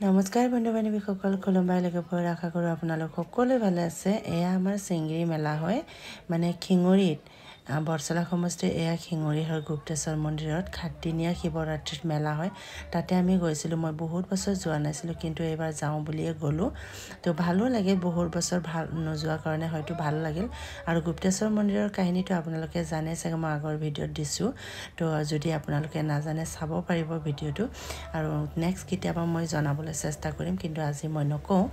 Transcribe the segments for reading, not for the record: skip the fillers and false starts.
নমস্কাৰ বন্ধু বান্ধৱীসকল, খুলুমবাই লগে পোৱাৰ আশা কৰোঁ আপোনালোক সকলোৱে ভালে আছে। এয়া আমাৰ চেংগিৰি মেলা হয়, মানে খিঙৰিত বৰচলা সমষ্টিৰ এয়া খিঙৰি হয় গুপ্তেশ্বৰ মন্দিৰত 7 দিনীয়া শিৱৰাত্ৰিত মেলা হয়। তাতে আমি গৈছিলোঁ। মই বহুত বছৰ যোৱা নাছিলোঁ, কিন্তু এইবাৰ যাওঁ বুলিয়ে গ'লোঁ। তো ভালো লাগে, বহুত বছৰ ভাল নোযোৱা কাৰণে হয়তো ভাল লাগিল। আৰু গুপ্তেশ্বৰ মন্দিৰৰ কাহিনীটো আপোনালোকে জানে চাগে, মই আগৰ ভিডিঅ'ত দিছোঁ। তো যদি আপোনালোকে নাজানে চাব পাৰিব ভিডিঅ'টো, আৰু নেক্সট কেতিয়াবা মই জনাবলৈ চেষ্টা কৰিম, কিন্তু আজি মই নকওঁ।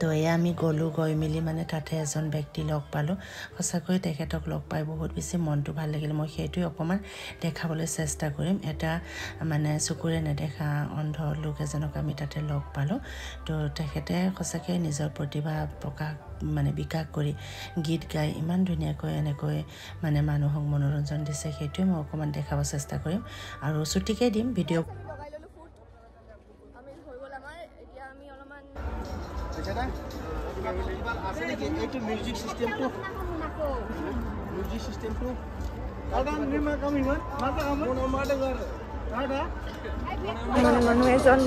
তো এয়া আমি গ'লোঁ, গৈ মেলি মানে তাতে এজন ব্যক্তি লগ পালোঁ। সঁচাকৈ তেখেতক লগ পাই বহুত বেছি মনটো ভাল লাগিল। মই সেইটোৱে অকণমান দেখাবলৈ চেষ্টা কৰিম। এটা মানে চকুৰে নেদেখা অন্ধ লোক এজনক আমি তাতে লগ পালোঁ। তো তেখেতে সঁচাকৈ নিজৰ প্ৰতিভা প্ৰকাশ মানে বিকাশ কৰি গীত গাই ইমান ধুনীয়াকৈ এনেকৈ মানে মানুহক মনোৰঞ্জন দিছে। সেইটোৱে মই অকণমান দেখাব চেষ্টা কৰিম, আৰু ছুটিকৈ দিম ভিডিঅ'। Music system to মানুহ এজন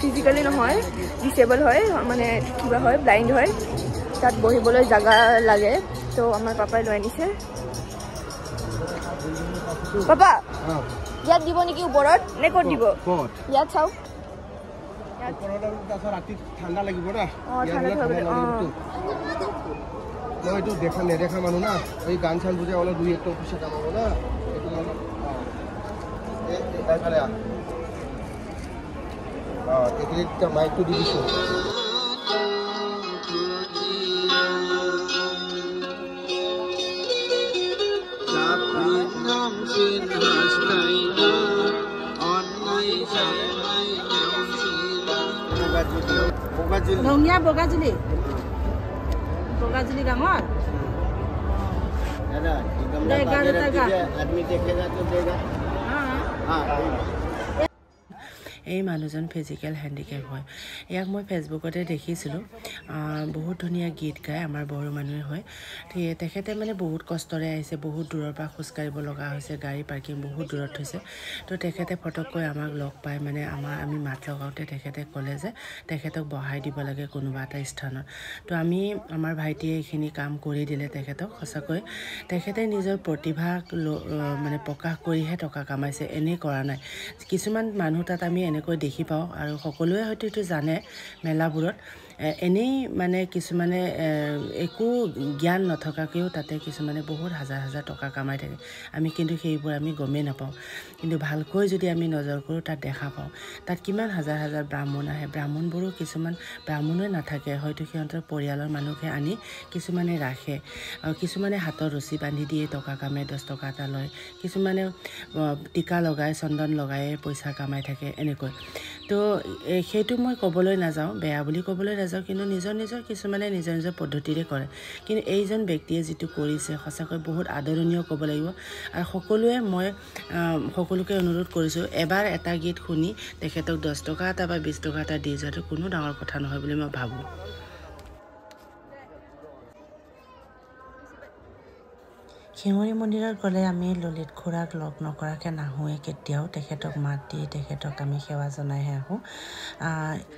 ফিজিক্যালি নহয়, ডিসেবল হয়, মানে কিবা হয়, ব্লাইন্ড হয়। তাত বহিবলৈ জাগা লাগে, তো আমাৰ পাপাই লৈ আনিছে। পাপা ইয়াত দিব নেকি ওপৰত, নে ক'ত দিব? ইয়াত চাওক, ঠাণ্ডা লাগিব না। মই এইটো নেদেখা মানুহ না, এই গান চান বুজে অলপ 2-1 পইচা কামাব না। এইটো মাইকটো দি দিছোঁ। ধনিয়া বগাজুলি ডাঙৰ आदमी देखेगा तो देगा। এই মানুহজন ফিজিকেল হেণ্ডিকেপ হয়। ইয়াক মই ফেচবুকতে দেখিছিলোঁ। বহুত ধুনীয়া গীত গায়, আমাৰ বড়ো মানুহে হয়। তেখেতে মানে বহুত কষ্টৰে আহিছে, বহুত দূৰৰ পৰা খোজকাঢ়িব লগা হৈছে, গাড়ী পাৰ্কিং বহুত দূৰত হৈছে। তো তেখেতে ফটককৈ আমাক লগ পাই মানে আমি মাত লগাওঁতে তেখেতে ক'লে যে তেখেতক বহাই দিব লাগে কোনোবা এটা স্থানত। তো আমাৰ ভাইটিয়ে এইখিনি কাম কৰি দিলে তেখেতক। সঁচাকৈ তেখেতে নিজৰ প্ৰতিভাক মানে প্ৰকাশ কৰিহে টকা কামাইছে, এনেই কৰা নাই। কিছুমান মানুহ তাত আমি এনেকৈ দেখি পাওঁ, আৰু সকলোৱে হয়তো এইটো জানে, মেলাবোৰত এনেই মানে কিছুমানে একো জ্ঞান নথকাকৈও তাতে কিছুমানে বহুত হাজাৰ টকা কামাই থাকে। আমি কিন্তু সেইবোৰ আমি গমেই নাপাওঁ। কিন্তু ভালকৈ যদি আমি নজৰ কৰোঁ, তাত দেখা পাওঁ তাত কিমান হাজাৰ ব্ৰাহ্মণ আহে। ব্ৰাহ্মণবোৰো কিছুমান ব্ৰাহ্মণে নাথাকে, হয়তো সিহঁতৰ পৰিয়ালৰ মানুহকে আনি কিছুমানে ৰাখে, আৰু কিছুমানে হাতত ৰছী বান্ধি দিয়ে, টকা কামাই 10 টকা এটা লয়। কিছুমানে টিকা লগাই, চন্দন লগাই পইচা কামাই থাকে, এনেকৈ। তো সেইটো মই ক'বলৈ নাযাওঁ, বেয়া বুলি ক'বলৈ নাযাওঁ, কিন্তু নিজৰ কিছুমানে নিজৰ পদ্ধতিৰে কৰে। কিন্তু এইজন ব্যক্তিয়ে যিটো কৰিছে সঁচাকৈ বহুত আদৰণীয় ক'ব লাগিব। আৰু মই সকলোকে অনুৰোধ কৰিছোঁ, এবাৰ এটা গীত শুনি তেখেতক 10 টকা এটা বা 20 টকা এটা দি যোৱাটো কোনো ডাঙৰ কথা নহয় বুলি মই ভাবোঁ। শিঙৰি মন্দিৰত গ'লে আমি ললিত খুৰাক লগ নকৰাকৈ নাহোঁৱে কেতিয়াও। তেখেতক মাত দি তেখেতক আমি সেৱা জনাইহে আহোঁ।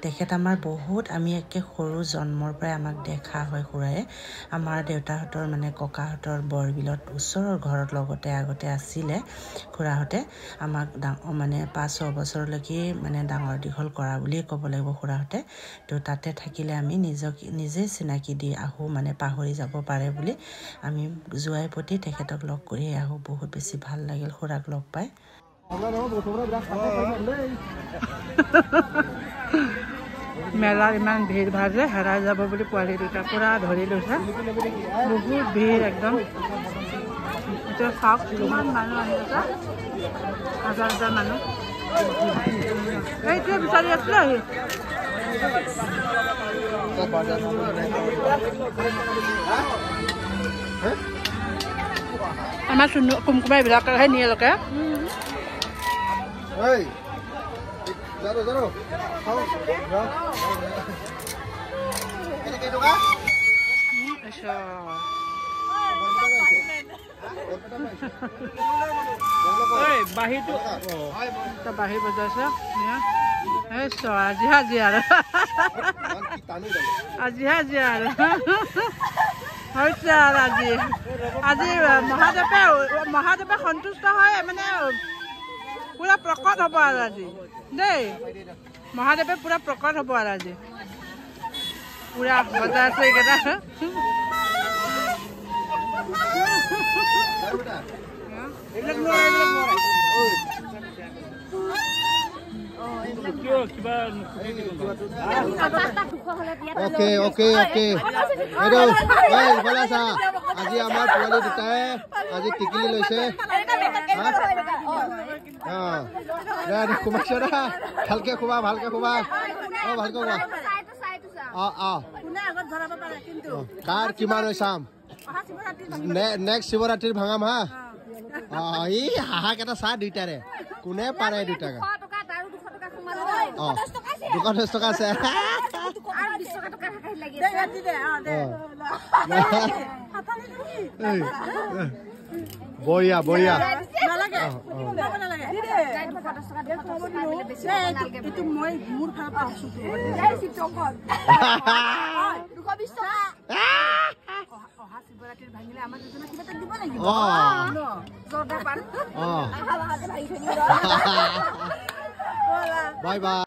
তেখেত আমাৰ বহুত, আমি একে সৰু জন্মৰ পৰাই আমাক দেখা হয় খুৰাই। আমাৰ দেউতাহঁতৰ মানে ককাহঁতৰ বৰবিলত ওচৰৰ ঘৰত লগতে আগতে আছিলে খুৰাহঁতে। আমাক মানে 5-6 বছৰলৈকে মানে ডাঙৰ দীঘল কৰা বুলিয়ে ক'ব লাগিব খুৰাহঁতে। তো তাতে থাকিলে আমি নিজে চিনাকি দি আহোঁ, মানে পাহৰি যাব পাৰে বুলি আমি যোৱাই প্ৰতি তেখেতক লগ কৰি আহোঁ। বহুত বেছি ভাল লাগিল খুৰাক লগ পাই। মেলাৰ ইমান ভিৰ ভাৰ যে হেৰাই যাব বুলি পোৱালি দুটা পুৰা ধৰি লৈছে। বহুত ভিৰ একদম। এতিয়া চাওক কিমান মানুহ আহি আছে, হাজাৰ মানুহ। এইটোৱে বিচাৰি আছিলে আহি। আমাৰ কুমকুমাইবিলাকেহে নিয়ে লোকে। বাঁহীটো বাঁহী বজাইছে। আজি আজি আৰু আজি আজি আৰু হৈছে আৰু আজি আজি মহাদেৱে সন্তুষ্ট হয় মানে পুৰা প্ৰকট হ'ব আৰু আজি দেই মহাদেৱে পুৰা প্ৰকট হ'ব আৰু আজি পুৰা বজাৰ আছে এইকেইটা ओके ओके ओके আজি আমাৰ পোৱালি দুটাই আজি টিকিলি লৈছে খুমাইছে না ভালকে খুবা ভালকে খুবা ভালকে খুবা কাৰ কিমান হৈ চাম নেক্সট শিৱৰাত্ৰিৰ ভাঙাম হা ই হাঁহা কেইটা চাহ দুইটাৰে কোনে পাৰে দুটাকা 210 টকা আছে বঢ়িয়া বঢ়িয়া বাই বাই